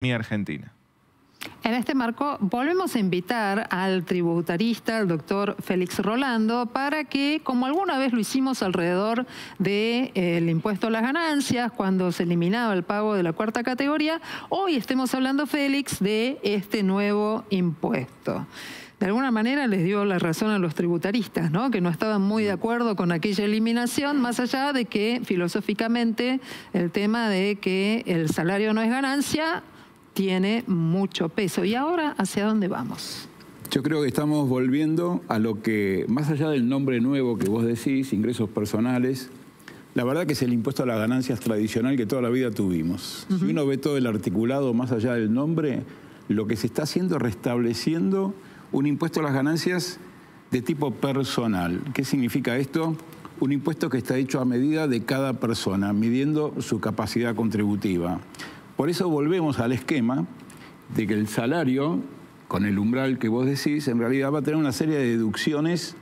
Mi Argentina. En este marco, volvemos a invitar al tributarista, al doctor Félix Rolando, para que, como alguna vez lo hicimos alrededor del impuesto a las ganancias, cuando se eliminaba el pago de la cuarta categoría, hoy estemos hablando, Félix, de este nuevo impuesto. De alguna manera les dio la razón a los tributaristas, ¿no? Que no estaban muy de acuerdo con aquella eliminación, más allá de que filosóficamente el tema de que el salario no es ganancia tiene mucho peso. ¿Y ahora hacia dónde vamos? Yo creo que estamos volviendo a lo que, más allá del nombre nuevo que vos decís, ingresos personales, la verdad que es el impuesto a las ganancias tradicional que toda la vida tuvimos. Si uno ve todo el articulado más allá del nombre, lo que se está haciendo es restableciendo un impuesto a las ganancias de tipo personal. ¿Qué significa esto? Un impuesto que está hecho a medida de cada persona, midiendo su capacidad contributiva. Por eso volvemos al esquema de que el salario, con el umbral que vos decís, en realidad va a tener una serie de deducciones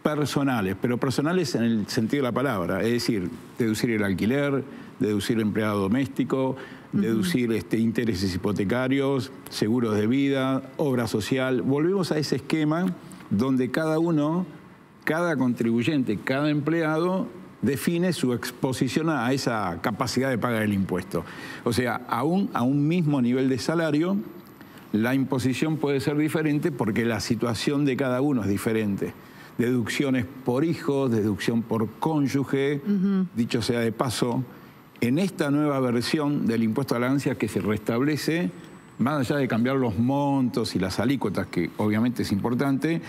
personales, pero personales en el sentido de la palabra, es decir, deducir el alquiler, deducir el empleado doméstico, deducir intereses hipotecarios, seguros de vida, obra social. Volvemos a ese esquema donde cada uno, cada contribuyente, cada empleado define su exposición a esa capacidad de pagar el impuesto. O sea, aún a un mismo nivel de salario, la imposición puede ser diferente porque la situación de cada uno es diferente. Deducciones por hijos, deducción por cónyuge, dicho sea de paso, en esta nueva versión del impuesto a la ganancia que se restablece, más allá de cambiar los montos y las alícuotas, que obviamente es importante,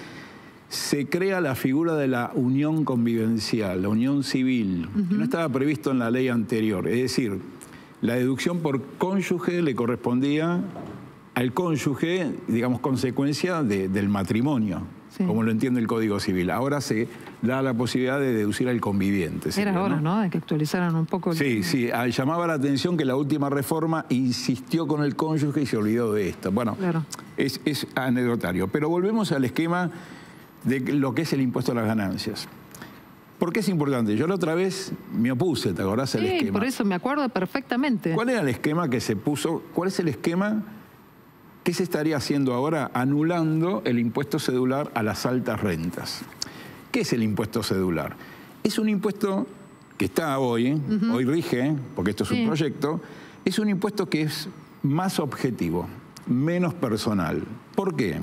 se crea la figura de la unión convivencial, la unión civil, que no estaba previsto en la ley anterior. Es decir, la deducción por cónyuge le correspondía al cónyuge, digamos, consecuencia del matrimonio, como lo entiende el Código Civil. Ahora se da la posibilidad de deducir al conviviente. Era hora, ¿no? De que actualizaran un poco. Sí, sí. Llamaba la atención que la última reforma insistió con el cónyuge y se olvidó de esto. Bueno, claro, es anecdotario. Pero volvemos al esquema de lo que es el impuesto a las ganancias. ¿Por qué es importante? Yo la otra vez me opuse, ¿te acordás el esquema? Por eso me acuerdo perfectamente. ¿Cuál era el esquema que se puso? ¿Cuál es el esquema que se estaría haciendo ahora? Anulando el impuesto cedular a las altas rentas. ¿Qué es el impuesto cedular? Es un impuesto que está hoy, hoy rige, porque esto es un proyecto, es un impuesto que es más objetivo, menos personal. ¿Por qué?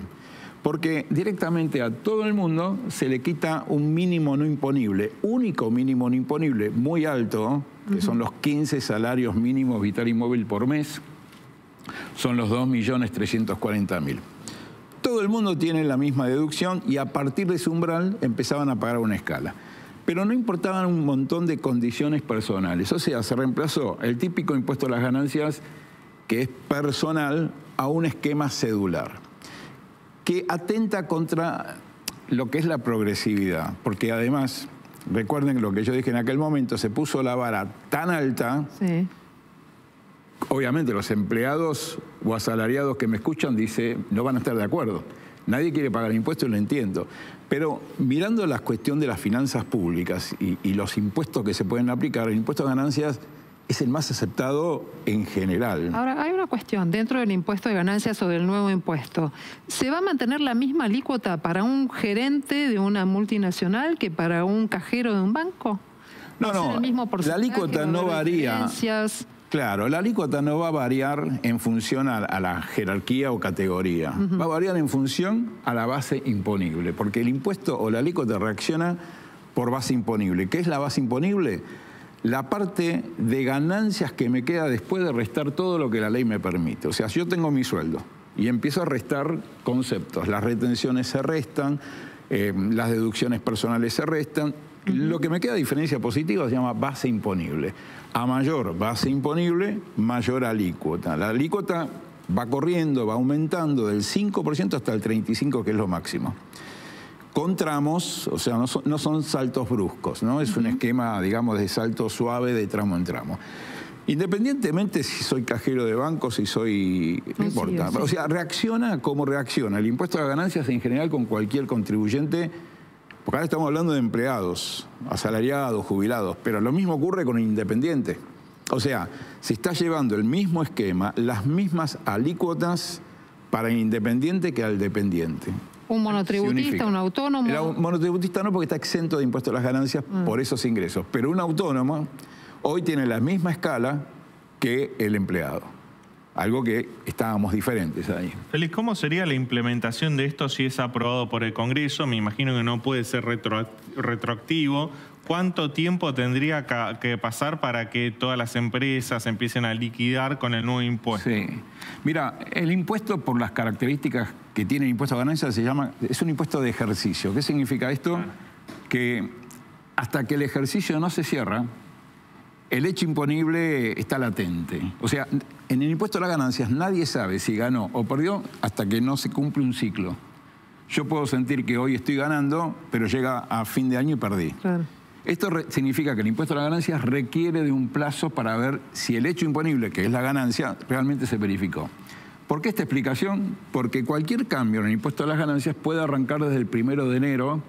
Porque directamente a todo el mundo se le quita un mínimo no imponible, único mínimo no imponible, muy alto, que son los 15 salarios mínimos vital y móvil por mes, son los 2.340.000. Todo el mundo tiene la misma deducción y a partir de ese umbral empezaban a pagar una escala. Pero no importaban un montón de condiciones personales. O sea, se reemplazó el típico impuesto a las ganancias, que es personal, a un esquema cedular, que atenta contra lo que es la progresividad. Porque además, recuerden lo que yo dije en aquel momento, se puso la vara tan alta. Sí. Obviamente los empleados o asalariados que me escuchan no van a estar de acuerdo. Nadie quiere pagar impuestos, lo entiendo. Pero mirando la cuestión de las finanzas públicas y los impuestos que se pueden aplicar, el impuesto a ganancias es el más aceptado en general. Ahora, hay una cuestión dentro del impuesto de ganancias o del nuevo impuesto. ¿Se va a mantener la misma alícuota para un gerente de una multinacional que para un cajero de un banco? No, no, la alícuota no varía. Claro, la alícuota no va a variar en función a la jerarquía o categoría. Va a variar en función a la base imponible, porque el impuesto o la alícuota reacciona por base imponible. ¿Qué es la base imponible? La parte de ganancias que me queda después de restar todo lo que la ley me permite. O sea, si yo tengo mi sueldo y empiezo a restar conceptos, las retenciones se restan, las deducciones personales se restan, lo que me queda a diferencia positiva se llama base imponible. A mayor base imponible, mayor alícuota. La alícuota va corriendo, va aumentando del 5% hasta el 35%, que es lo máximo. Con tramos, o sea, no son saltos bruscos, ¿no? Es un esquema, digamos, de salto suave de tramo en tramo. Independientemente si soy cajero de banco, si soy... no importa. O sea, reacciona como reacciona. El impuesto a las ganancias en general con cualquier contribuyente, porque ahora estamos hablando de empleados, asalariados, jubilados, pero lo mismo ocurre con el independiente. O sea, se está llevando el mismo esquema, las mismas alícuotas para el independiente que al dependiente. ¿Un monotributista, un autónomo? Un monotributista no, porque está exento de impuesto a las ganancias por esos ingresos. Pero un autónomo hoy tiene la misma escala que el empleado. Algo que estábamos diferentes ahí. Félix, ¿cómo sería la implementación de esto si es aprobado por el Congreso? Me imagino que no puede ser retroactivo. ¿Cuánto tiempo tendría que pasar para que todas las empresas empiecen a liquidar con el nuevo impuesto? Sí. Mira, el impuesto, por las características que tiene el impuesto a ganancias, es un impuesto de ejercicio. ¿Qué significa esto? Que hasta que el ejercicio no se cierra, el hecho imponible está latente. O sea, en el impuesto a las ganancias nadie sabe si ganó o perdió hasta que no se cumple un ciclo. Yo puedo sentir que hoy estoy ganando, pero llega a fin de año y perdí. Claro. Esto significa que el impuesto a las ganancias requiere de un plazo para ver si el hecho imponible, que es la ganancia, realmente se verificó. ¿Por qué esta explicación? Porque cualquier cambio en el impuesto a las ganancias puede arrancar desde el 1 de enero,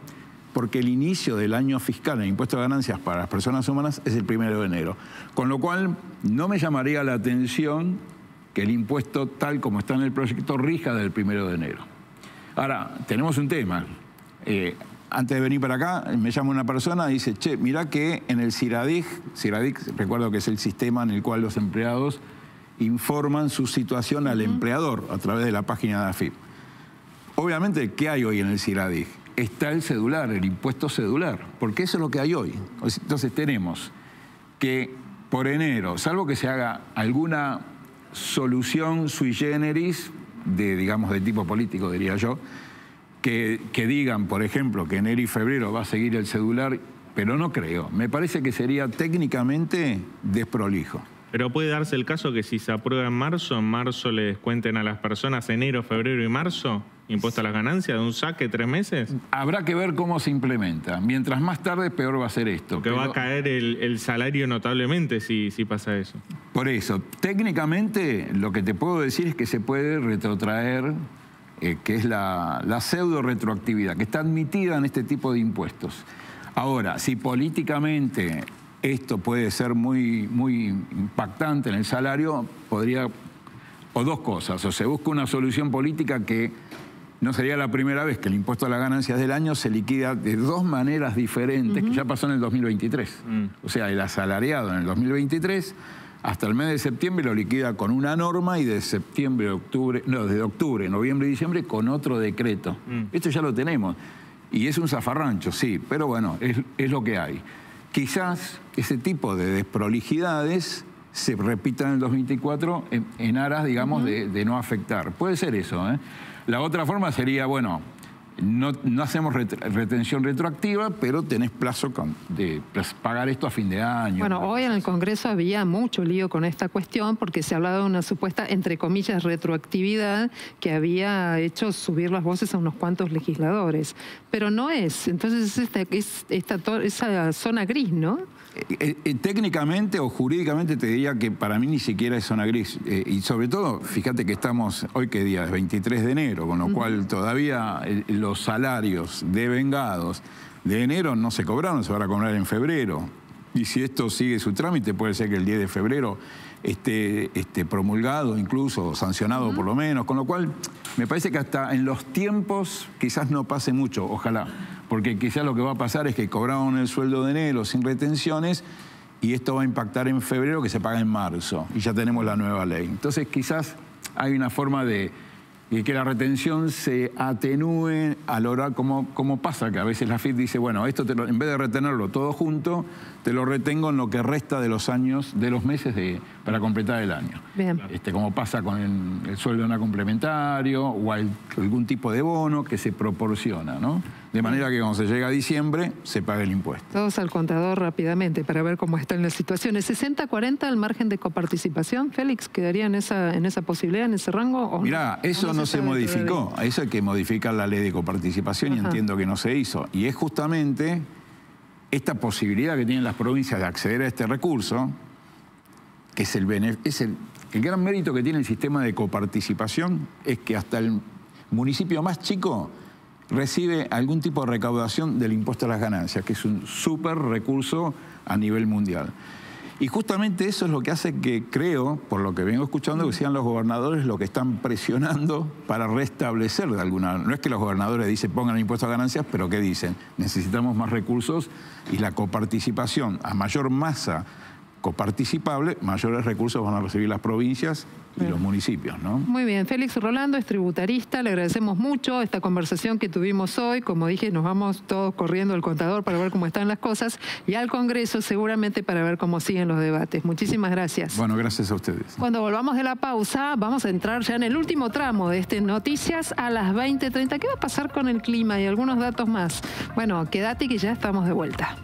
porque el inicio del año fiscal en el impuesto a ganancias para las personas humanas es el 1 de enero. Con lo cual, no me llamaría la atención que el impuesto, tal como está en el proyecto, rija del 1 de enero. Ahora, tenemos un tema. Antes de venir para acá, me llama una persona y dice, che, mirá que en el CIRADIG, recuerdo que es el sistema en el cual los empleados informan su situación al empleador a través de la página de AFIP. Obviamente, ¿qué hay hoy en el CIRADIG? Está el cedular, el impuesto cedular, porque eso es lo que hay hoy. Entonces tenemos que por enero, salvo que se haga alguna solución sui generis, digamos de tipo político, diría yo, que digan, por ejemplo, que enero y febrero va a seguir el cedular, pero no creo. Me parece que sería técnicamente desprolijo. Pero puede darse el caso que si se aprueba en marzo le descuenten a las personas enero, febrero y marzo, impuesto a las ganancias, de un saque 3 meses. Habrá que ver cómo se implementa. Mientras más tarde, peor va a ser esto. Porque va a caer el salario notablemente si pasa eso. Por eso, técnicamente, lo que te puedo decir es que se puede retrotraer, que es la pseudo retroactividad, que está admitida en este tipo de impuestos. Ahora, si políticamente esto puede ser muy impactante en el salario, podría, o dos cosas, o se busca una solución política que no sería la primera vez que el impuesto a las ganancias del año se liquida de 2 maneras diferentes, que ya pasó en el 2023. O sea, el asalariado en el 2023, hasta el mes de septiembre lo liquida con una norma y de septiembre, octubre, no, de octubre, noviembre y diciembre con otro decreto. Esto ya lo tenemos. Y es un zafarrancho, sí, pero bueno, es lo que hay. Quizás ese tipo de desprolijidades se repitan en el 2024 en aras, digamos, de no afectar. Puede ser eso, ¿eh? La otra forma sería, bueno, no hacemos retención retroactiva, pero tenés plazo de pagar esto a fin de año. Bueno, hoy en el Congreso había mucho lío con esta cuestión porque se hablaba de una supuesta, entre comillas, retroactividad que había hecho subir las voces a unos cuantos legisladores. Pero no es. Entonces es esa zona gris, ¿no? Técnicamente o jurídicamente te diría que para mí ni siquiera es zona gris. Y sobre todo, fíjate que estamos, hoy qué día es 23 de enero, con lo cual todavía los salarios devengados de enero no se cobraron, se van a cobrar en febrero. Y si esto sigue su trámite, puede ser que el 10 de febrero esté promulgado, incluso sancionado por lo menos, con lo cual me parece que hasta en los tiempos quizás no pase mucho, ojalá, porque quizás lo que va a pasar es que cobraron el sueldo de enero sin retenciones y esto va a impactar en febrero, que se paga en marzo, y ya tenemos la nueva ley. Entonces quizás hay una forma de que la retención se atenúe a lograr, como pasa, que a veces la FIP dice, bueno, esto en vez de retenerlo todo junto, te lo retengo en lo que resta de los años, de los meses para completar el año. Bien. Como pasa con el sueldo no complementario o algún tipo de bono que se proporciona, ¿no? De manera que cuando se llega a diciembre, se paga el impuesto. Todos al contador rápidamente para ver cómo están las situaciones. ¿60-40 el margen de coparticipación, Félix? ¿Quedaría en esa posibilidad, en ese rango? ¿O mirá, eso no se modificó. A eso hay que modificar la ley de coparticipación y entiendo que no se hizo. Y es justamente esta posibilidad que tienen las provincias de acceder a este recurso, que es el gran mérito que tiene el sistema de coparticipación, es que hasta el municipio más chico recibe algún tipo de recaudación del impuesto a las ganancias, que es un súper recurso a nivel mundial. Y justamente eso es lo que hace que creo, por lo que vengo escuchando, que sean los gobernadores los que están presionando para restablecer de alguna manera. No es que los gobernadores dicen pongan el impuesto a ganancias, pero ¿qué dicen? Necesitamos más recursos y la coparticipación, a mayor masa coparticipable, mayores recursos van a recibir las provincias y los municipios, ¿no? Muy bien, Félix Rolando es tributarista, le agradecemos mucho esta conversación que tuvimos hoy. Como dije, nos vamos todos corriendo al contador para ver cómo están las cosas y al Congreso seguramente para ver cómo siguen los debates. Muchísimas gracias. Bueno, gracias a ustedes. Cuando volvamos de la pausa, vamos a entrar ya en el último tramo de este Noticias a las 20:30. ¿Qué va a pasar con el clima y algunos datos más? Bueno, quédate que ya estamos de vuelta.